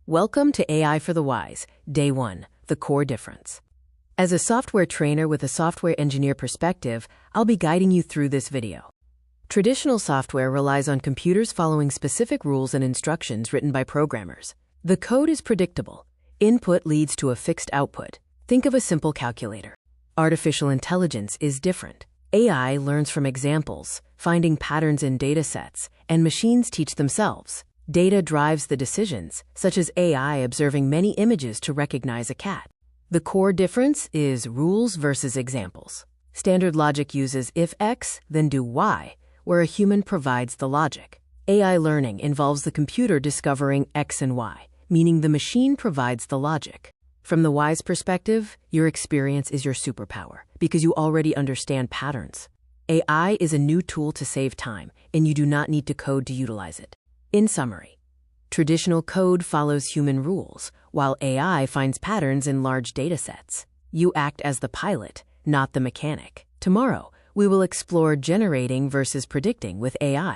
Welcome to AI for the Wise, Day 1, the core difference. As a software trainer with a software engineer perspective, I'll be guiding you through this video. Traditional software relies on computers following specific rules and instructions written by programmers. The code is predictable. Input leads to a fixed output. Think of a simple calculator. Artificial intelligence is different. AI learns from examples, finding patterns in datasets, and machines teach themselves. Data drives the decisions, such as AI observing many images to recognize a cat. The core difference is rules versus examples. Standard logic uses if X, then do Y, where a human provides the logic. AI learning involves the computer discovering X and Y, meaning the machine provides the logic. From the Wise perspective, your experience is your superpower, because you already understand patterns. AI is a new tool to save time, and you do not need to code to utilize it. In summary, traditional code follows human rules, while AI finds patterns in large datasets. You act as the pilot, not the mechanic. Tomorrow, we will explore generating versus predicting with AI.